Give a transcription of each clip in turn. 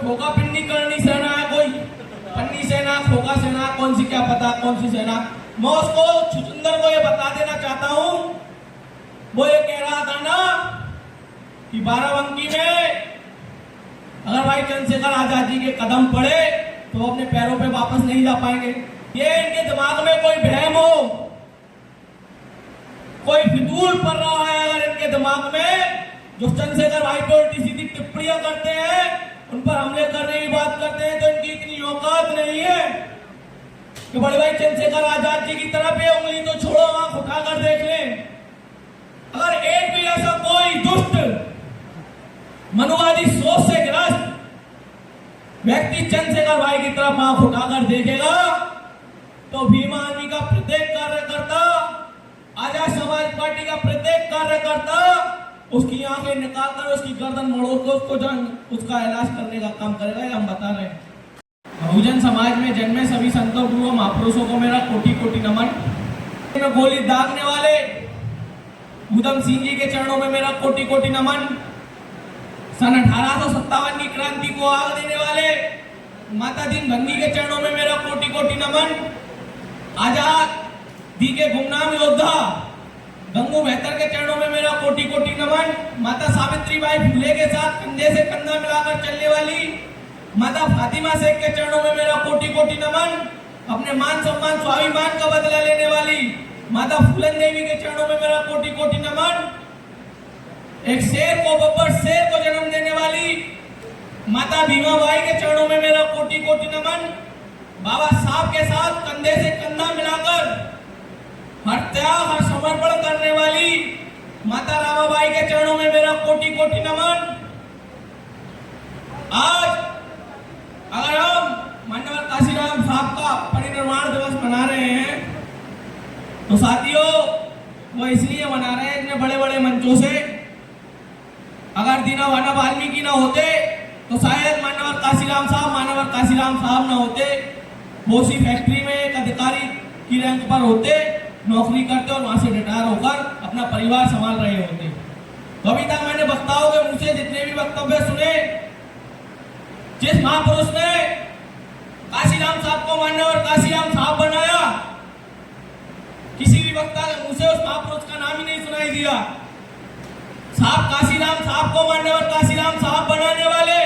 खोखा पिन्नी करनी सेना है, कोई पन्नी सेना, खोखा सेना, कौन सी क्या पता कौन सी सेना। मैं उसको छुचुंदर को ये बता देना चाहता हूं, वो ये कह रहा था ना कि बाराबंकी में अगर भाई चंद्रशेखर आजाद जी के कदम पड़े तो वो अपने पैरों पे वापस नहीं जा पाएंगे। ये इनके दिमाग में कोई भ्रम हो, कोई फितूल पड़ रहा है अगर इनके दिमाग में, जो चंद्रशेखर भाई पे उल्टी सीधी टिप्पणियां करते हैं, उन पर हमले करने की बात करते हैं, तो इनकी इतनी औकात नहीं है कि बड़े भाई चंद्रशेखर आजाद जी की तरफ ये उंगली तो छोड़ो, आंख उठाकर देख लें। अगर एक भी ऐसा कोई दुष्ट मनुवादी सोच से ग्रस्त व्यक्ति चंद्रशेखर भाई की तरफ आंख उठाकर देखेगा तो भीम आर्मी का प्रत्येक कार्यकर्ता, आजाद समाज पार्टी का प्रत्येक कार्यकर्ता उसकी आंखें निकालकर उसकी गर्दन मोड़कर उसका इलाज करने का काम करेगा। ये हम बता रहे हैं। बहुजन समाज में जन्मे सभी संतों गुरुओं महापुरुषों को मेरा कोटि कोटि नमन। गोली दागने वाले उधम सिंह जी के चरणों में मेरा कोटि कोटि नमन। सन 1857 की क्रांति को आग देने वाले माता दीन बंदी के चरणों में मेरा कोटि कोटि नमन। आजादी के गुमनाम योद्धा गंगू मेहतर के चरणों में मेरा कोटि कोटि नमन। माता सावित्रीबाई फुले के साथ कंधे से कंधा मिलाकर चलने वाली माता फातिमा शेख के चरणों में मेरा कोटि कोटि नमन। अपने मान सम्मान स्वाभिमान का बदला लेने वाली माता फूलन देवी के चरणों में मेरा कोटि कोटि नमन। एक शेर को बब्बर शेर को जन्म देने वाली माता भीमाबाई के चरणों में मेरा कोटि कोटि नमन। बाबा साहब के साथ कंधे से कंधा मिलाकर हर त्याग हर समर्पण करने वाली माता रामाबाई के चरणों में मेरा कोटि कोटि नमन। आज अगर हम माननीय काशीराम साहब का परिनिर्वाण दिवस मना रहे हैं तो साथियों वो इसलिए मना रहे हैं इतने बड़े बड़े मंचों से। अगर दीना वाना वाल्मीकि ना होते तो शायद माननीय काशीराम साहब ना होते, वो उसी फैक्ट्री में एक अधिकारी की रैंक पर होते, नौकरी करते और वहां से रिटायर होकर अपना परिवार संभाल रहे होते। तो अभी तक मैंने वक्ताओं के मुंह से जितने भी वक्तव्य सुने, जिस महापुरुष ने काशीराम साहब को मान्यवर काशीराम साहब बनाया, किसी भी वक्ता के मुंह से उस महापुरुष का नाम ही नहीं सुनाई दिया। साहब काशीराम साहब को मान्यवर काशीराम साहब बनाने वाले,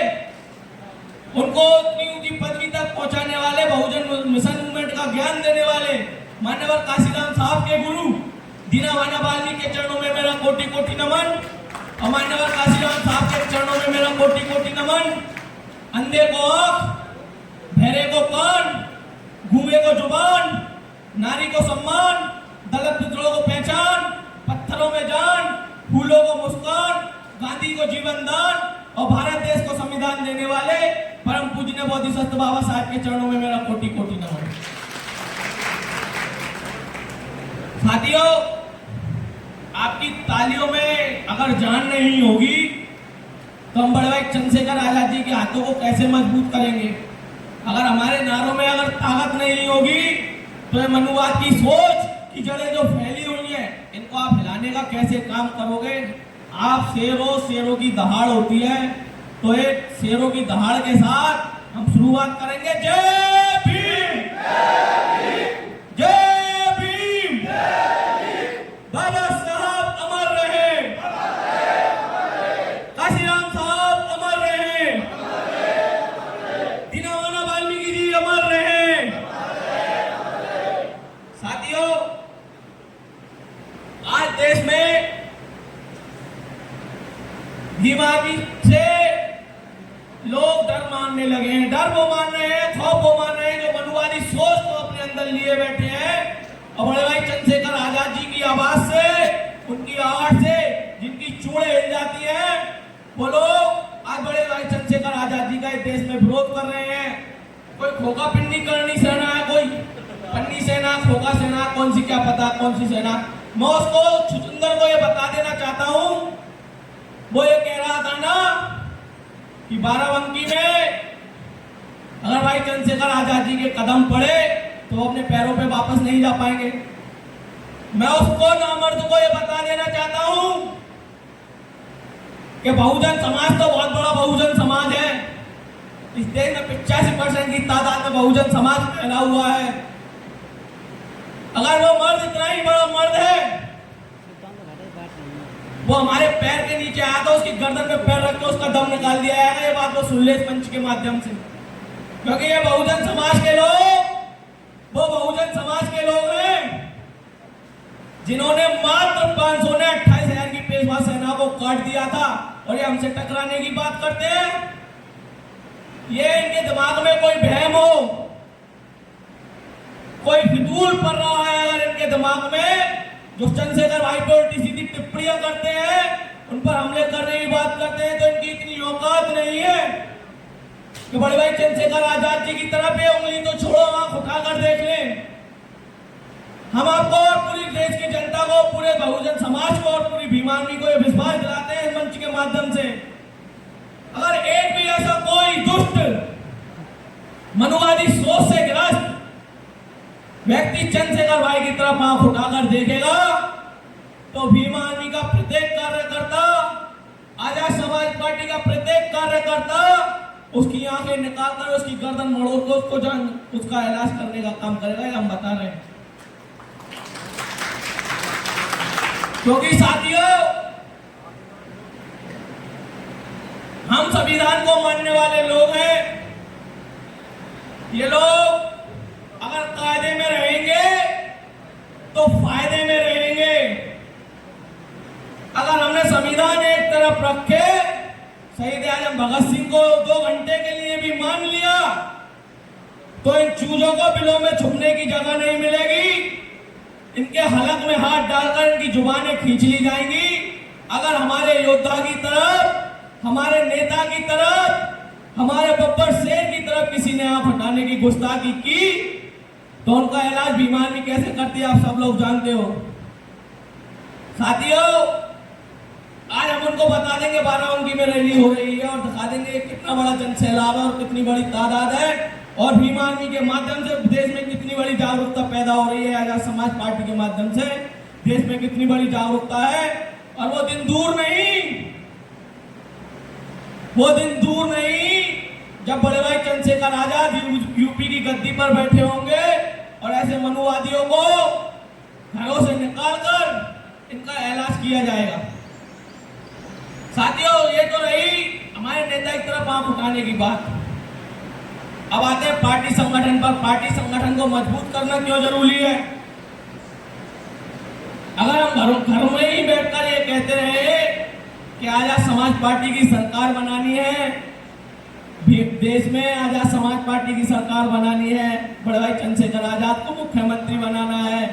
उनको उतनी ऊंची पदवी तक पहुंचाने वाले, बहुजन मिशन मूवमेंट का ज्ञान देने वाले मान्यवर काशीराम साहब के गुरु दीना वाना वाल्मीकि के चरणों में मेरा कोटि कोटि नमन। और मान्यवर काशीराम साहब के चरणों में मेरा कोटि कोटि नमन। अंधे को आंख, बहरे को कान, गूंगे को जुबान, नारी को सम्मान, दलित पिछड़ों को पहचान, पत्थरों में जान, फूलों को मुस्कान, गांधी को जीवन दान और भारत देश को संविधान देने वाले परम पूज्य बोधिसत्व बाबा साहब के चरणों में मेरा कोटि कोटि नमन। साथियों, आपकी तालियों में अगर जान नहीं होगी तो हम बड़े भाई चंद्रशेखर आजाद जी के हाथों को कैसे मजबूत करेंगे। अगर हमारे नारों में अगर ताकत नहीं होगी तो ये मनुवाद की सोच की जड़ें जो फैली हुई हैं, इनको आप हिलाने का कैसे काम करोगे। आप शेरों की दहाड़ होती है, तो एक शेरों की दहाड़ के साथ हम शुरुआत करेंगे। जय भीम, जय भीम, बाबा साहब अमर रहे, काशीराम साहब अमर रहे, दीना वाना वाल्मीकि जी अमर रहे। साथियों, आज देश में बीमारी से लोग डर मानने लगे हैं। डर वो मान रहे हैं, खौफ वो मान रहे हैं जो मनुवादी सोच को अपने अंदर लिए बैठे हैं। और बड़े भाई चंद्रशेखर आजाद जी की आवाज से, उनकी आवाज से जिनकी चूड़ें हिल जाती हैं, वो लोग आज बड़े भाई चंद्रशेखर आजाद जी का इस देश में विरोध कर रहे हैं। कोई खोखा पिन्नी करनी सेना है, कोई पन्नी सेना, खोखा सेना, कौन सी क्या पता कौन सी सेना। मैं उसको छुचुंदर को ये बता देना चाहता हूं, वो ये कह रहा था ना कि बाराबंकी में अगर भाई चंद्रशेखर आजाद जी के कदम पड़े तो वो अपने पैरों पे वापस नहीं जा पाएंगे। मैं उसको नामर्द को ये बता देना चाहता हूं कि बहुजन समाज तो बहुत बड़ा बहुजन समाज है। इस देश में 85% की तादाद में बहुजन समाज फैला हुआ है। अगर वो मर्द इतना ही बड़ा मर्द है, वो हमारे पैर के नीचे आया था, उसकी गर्दन में पैर रख के उसका दम निकाल दिया है। ये बात वो सुन ले इस मंच के माध्यम से, क्योंकि ये बहुजन समाज के लोग, वो बहुजन समाज के लोग हैं जिन्होंने मात्र 528,000 की पेशवा सेना को काट दिया था। और ये हमसे टकराने की बात करते हैं। ये इनके दिमाग में कोई वहम हो, कोई फितूल पड़ रहा है अगर इनके दिमाग में, जो चंद्रशेखर भाई पे उल्टी सीधी टिप्पणियां करते हैं, उन पर हमले करने की बात करते हैं, तो इनकी इतनी औकात नहीं है कि बड़े भाई चंद्रशेखर आजाद जी की तरफ ये उंगली तो छोड़ो, आंख उठाकर देख लें। हम आपको और पूरी देश की जनता को, पूरे बहुजन समाज को और पूरी भीम आर्मी को ये विश्वास दिलाते हैं मंच के माध्यम से, अगर एक भी ऐसा कोई दुष्ट मनुवादी सोच से ग्रस्त व्यक्ति चंद्रशेखर भाई की तरफ आंख उठाकर देखेगा, तो भीम आर्मी का प्रत्येक कार्यकर्ता, आजाद समाज पार्टी का प्रत्येक कार्यकर्ता उसकी आंखें निकालकर उसकी गर्दन मोड़ोड़ को उसका इलाज करने का काम करेगा। हम बता रहे हैं, क्योंकि साथियों, हम संविधान को मानने वाले लोग हैं। ये लोग अगर कायदे में रहेंगे तो फायदे में रहेंगे। अगर हमने संविधान एक तरफ रखे, शहीद आजम भगत सिंह को 2 घंटे के लिए भी मान लिया, तो इन चूजों को बिलों में छुपने की जगह नहीं मिलेगी। इनके हलक में हाथ डालकर इनकी जुबानें खींच ली जाएंगी। अगर हमारे योद्धा की तरफ, हमारे नेता की तरफ, हमारे बब्बर शेर की तरफ किसी ने आंख हटाने की गुस्ताखी की, तो उनका इलाज भीम आर्मी कैसे करती है आप सब लोग जानते हो। साथियों, आज हम उनको बता देंगे, बाराबंकी में रैली हो रही है, और दिखा देंगे कितना बड़ा जन सैलाब है और कितनी बड़ी तादाद है, और भीम आर्मी के माध्यम से देश में कितनी बड़ी जागरूकता पैदा हो रही है। आजाद समाज पार्टी के माध्यम से देश में कितनी बड़ी जागरूकता है। और वो दिन दूर नहीं, वो दिन दूर नहीं जब बड़े भाई चंद्रशेखर आजाद यूपी की गद्दी पर बैठे होंगे और ऐसे मनुवादियों को घरों से निकालकर इनका इलाज किया जाएगा। साथियों, ये तो रही हमारे नेता की तरफ आंख उठाने की बात। अब आते हैं पार्टी संगठन पर। पार्टी संगठन को मजबूत करना क्यों जरूरी है? अगर हम घरों में ही बैठकर ये कहते रहे कि आजाद समाज पार्टी की सरकार बनानी है, देश में आजाद समाज पार्टी की सरकार बनानी है, बड़े भाई चंद्रशेखर आजाद को मुख्यमंत्री बनाना है,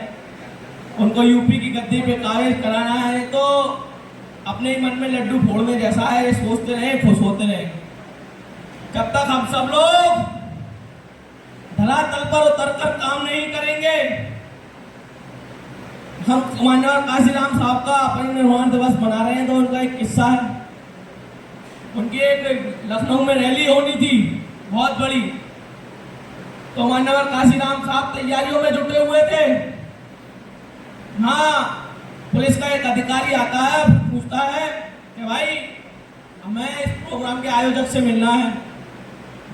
उनको यूपी की गद्दी पे काबिज कराना है, तो अपने ही मन में लड्डू फोड़ने जैसा है, सोचते रहे, खुश होते रहे। जब तक हम सब लोग धरातल पर उतरकर काम नहीं करेंगे, हम माननीय काशीराम साहब का परिनिर्वाण दिवस मना रहे हैं, तो उनका एक किस्सा है। उनकी एक लखनऊ में रैली होनी थी बहुत बड़ी, तो माननीय काशीराम साहब तैयारियों में जुटे हुए थे। हाँ, पुलिस का एक अधिकारी आता है, पूछता है कि भाई हमें इस प्रोग्राम के आयोजक से मिलना है,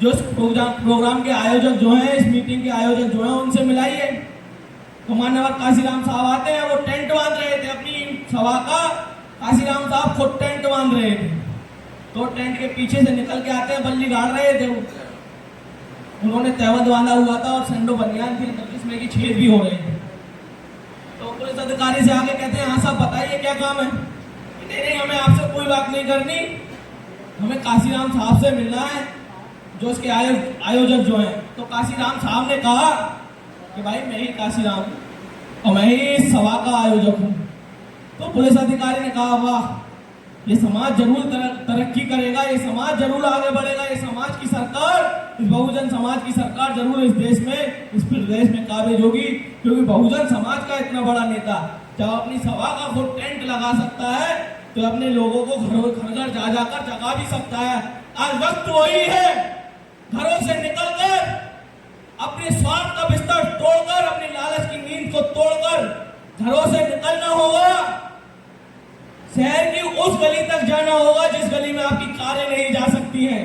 जो इस प्रोग्राम के आयोजक जो हैं, इस मीटिंग के आयोजक जो हैं, उनसे मिलाइए। तो माननीय काशीराम साहब आते हैं, वो टेंट बांध रहे थे अपनी सभा का, काशीराम साहब खुद टेंट बांध रहे थे, तो टेंट के पीछे से निकल के आते हैं, बल्ली गाड़ रहे थे। उन्होंने तहमत बांधा हुआ था और संडो बनियान थी, जिसमें कि छेद भी हो रहे थे। तो पुलिस अधिकारी से आके कहते हैं, हाँ साहब बताइए क्या काम है? नहीं नहीं, हमें आपसे कोई बात नहीं करनी, हमें काशीराम साहब से मिलना है, जो इसके आयोजक जो हैं। तो काशीराम साहब ने कहा कि भाई मैं ही काशीराम और मैं ही इस सभा का आयोजक हूँ। तो पुलिस अधिकारी ने कहा, वाह, ये समाज जरूर तरक्की करेगा, ये समाज जरूर आगे बढ़ेगा, ये समाज की सरकार, इस बहुजन समाज की सरकार जरूर इस देश में, इस प्रदेश में काबिज होगी। क्योंकि बहुजन समाज का इतना बड़ा नेता जब अपनी सभा का खुद टेंट लगा सकता है, तो अपने लोगों को घर घर जा जाकर जगा भी सकता है। आज वक्त वही है, घरों से निकलकर अपने स्वार्थ का बिस्तर तोड़कर, अपनी लालच की नींद को तोड़कर घरों से निकलना होगा, शहर की उस गली तक जाना होगा जिस गली में आपकी कारें नहीं जा सकती हैं।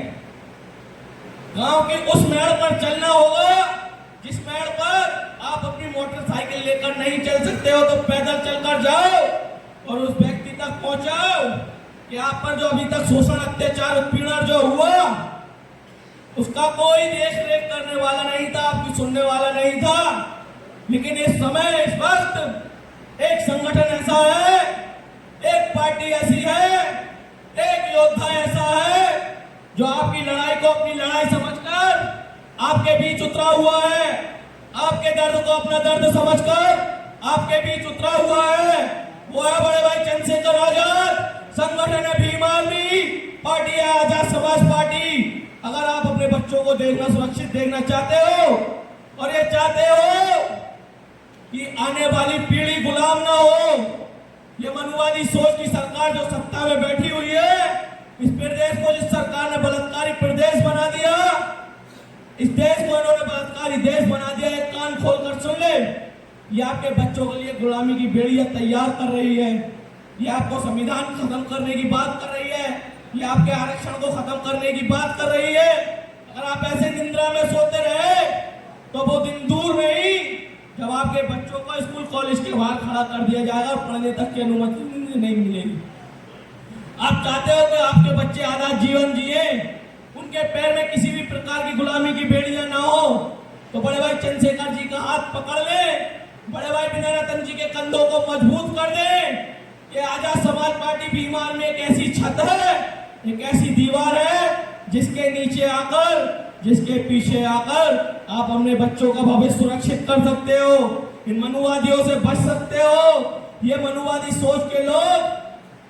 गांव के उस मेड़ पर चलना होगा जिस मेड़ पर आप अपनी मोटरसाइकिल लेकर नहीं चल सकते हो, तो पैदल चलकर जाओ और उस व्यक्ति तक पहुंचाओ कि आप पर जो अभी तक शोषण, अत्याचार, उत्पीड़न जो हुआ उसका कोई देख रेख करने वाला नहीं था, आपकी सुनने वाला नहीं था। लेकिन इस समय, इस वक्त एक संगठन ऐसा है, एक पार्टी ऐसी है, एक योद्धा ऐसा है जो आपकी लड़ाई को अपनी लड़ाई समझकर आपके बीच उतरा हुआ है, आपके दर्द को अपना दर्द समझकर आपके बीच उतरा हुआ है। वो है बड़े भाई चंद्रशेखर आजाद। संगठन है भीम आर्मी, पार्टी है आजाद समाज पार्टी। अगर आप अपने बच्चों को देखना, सुरक्षित देखना चाहते हो और ये चाहते हो कि आने वाली पीढ़ी गुलाम ना हो, ये मनुवादी सोच की सरकार जो सत्ता में बैठी हुई है, इस प्रदेश को जिस सरकार ने बलात्कारी प्रदेश बना दिया, इस देश को इन्होंने बलात्कारी देश बना दिया। एक कान खोलकर सुन ले, ये आपके बच्चों के लिए गुलामी की बेड़ियां तैयार कर रही है, ये आपको संविधान खत्म करने की बात कर रही है, ये आपके आरक्षण को खत्म करने की बात कर रही है। अगर आप ऐसे निंद्रा में सोते रहे तो वो दिन दूर नहीं जब आपके बच्चों को स्कूल कॉलेज के बाहर खड़ा कर दिया जाएगा और पढ़ने तक की अनुमति नहीं मिलेगी। आप चाहते हो कि आपके बच्चे आजाद जीवन जिए, उनके पैर में किसी भी प्रकार की गुलामी की बेड़ियां ना हो, तो बड़े भाई चंद्रशेखर जी का हाथ पकड़ ले, बड़े भाई विनय रतन जी के कंधों को मजबूत कर दे कि आजाद समाज पार्टी भीम आर्मी एक ऐसी छत है, एक ऐसी दीवार है जिसके नीचे आकर, जिसके पीछे आकर आप अपने बच्चों का भविष्य सुरक्षित कर सकते हो, इन मनुवादियों से बच सकते हो। ये मनुवादी सोच के लोग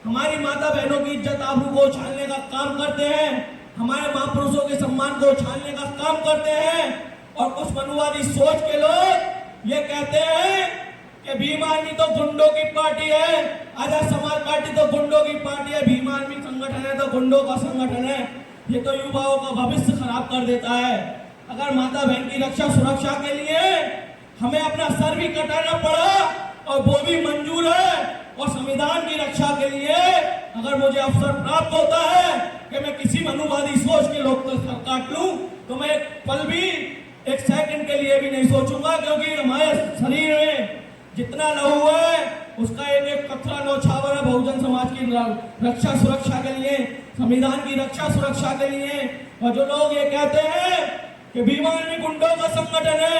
हमारी माता बहनों की इज्जत आबरू को उछालने का काम करते हैं, हमारे महापुरुषों के सम्मान को उछालने का काम करते हैं। और कुछ मनुवादी सोच के लोग ये कहते हैं कि भीम आर्मी तो गुंडों की पार्टी है, आजाद समाज पार्टी तो गुंडों की पार्टी है, भीम आर्मी संगठन है तो गुंडों का संगठन है। ये तो युवाओं का भविष्य खराब कर देता है। अगर माता बहन की रक्षा सुरक्षा के लिए हमें अपना सर भी कटाना पड़ा और वो भी मंजूर है, और संविधान की रक्षा के लिए अगर मुझे अवसर प्राप्त होता है कि मैं किसी मनुवादी सोच के लोग को सर काट लूं, तो मैं एक पल भी, एक सेकंड के लिए भी नहीं सोचूंगा, क्योंकि हमारे शरीर में जितना लहू है उसका एक एक कतरा न्यौछावर है बहुजन समाज की रक्षा सुरक्षा के लिए, संविधान की रक्षा सुरक्षा के लिए। और जो लोग ये कहते हैं कि भीम आर्मी गुंडों का संगठन है,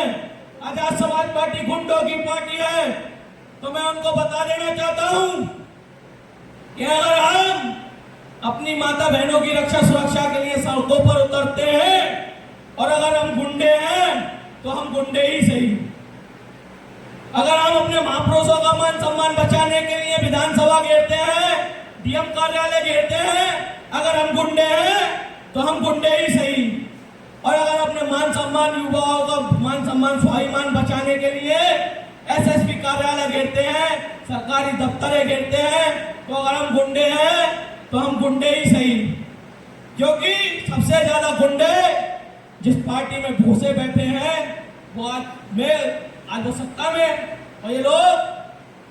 आजाद समाज पार्टी गुंडों की पार्टी है, तो मैं उनको बता देना चाहता हूं कि अगर हम अपनी माता बहनों की रक्षा सुरक्षा के लिए सड़कों पर उतरते हैं और अगर हम गुंडे हैं तो हम गुंडे ही सही। अगर हम अपने महापुरुषों का मान सम्मान बचाने के लिए विधानसभा घेरते हैं, डीएम कार्यालय घेरते हैं, अगर हम गुंडे हैं तो हम गुंडे ही सही। और अगर अपने मान सम्मान, युवाओं का मान सम्मान, स्वाभिमान बचाने के लिए एसएसपी कार्यालय घेरते हैं, सरकारी दफ्तरें घेरते हैं, तो अगर हम गुंडे हैं तो हम गुंडे ही सही। क्योंकि सबसे ज्यादा गुंडे जिस पार्टी में घुसे बैठे हैं वो आज वो सत्ता में, और ये लोग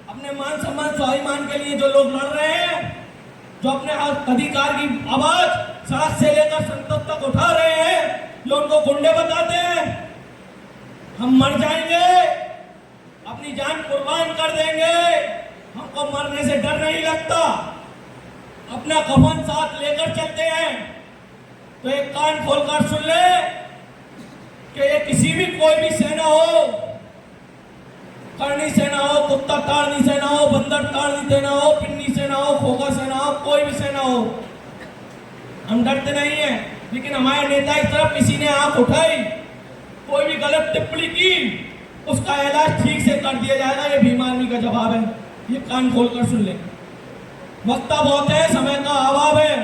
अपने मान सम्मान स्वाभिमान के लिए जो लोग लड़ रहे हैं, जो अपने अधिकार की आवाज सड़क से लेकर संसद तक उठा रहे हैं, जो उनको गुंडे बताते हैं। हम मर जाएंगे, अपनी जान कुर्बान कर देंगे, हमको मरने से डर नहीं लगता, अपना कफन साथ लेकर चलते हैं। तो एक कान खोलकर सुन ले कि ये किसी भी कोई भी सेना हो, करनी सेना हो, कुत्ता ताड़नी सेना हो, बंदर ताड़नी सेना हो, पिन्नी सेना हो, खोगा सेना हो, कोई भी सेना हो, हम डरते नहीं है। लेकिन हमारे नेता की तरफ किसी ने आंख उठाई, कोई भी गलत टिप्पणी की, उसका इलाज ठीक से कर दिया जाएगा। ये भीम आर्मी का जवाब है, ये कान खोलकर सुन ले। वक्ता बहुत है, समय का अभाव है।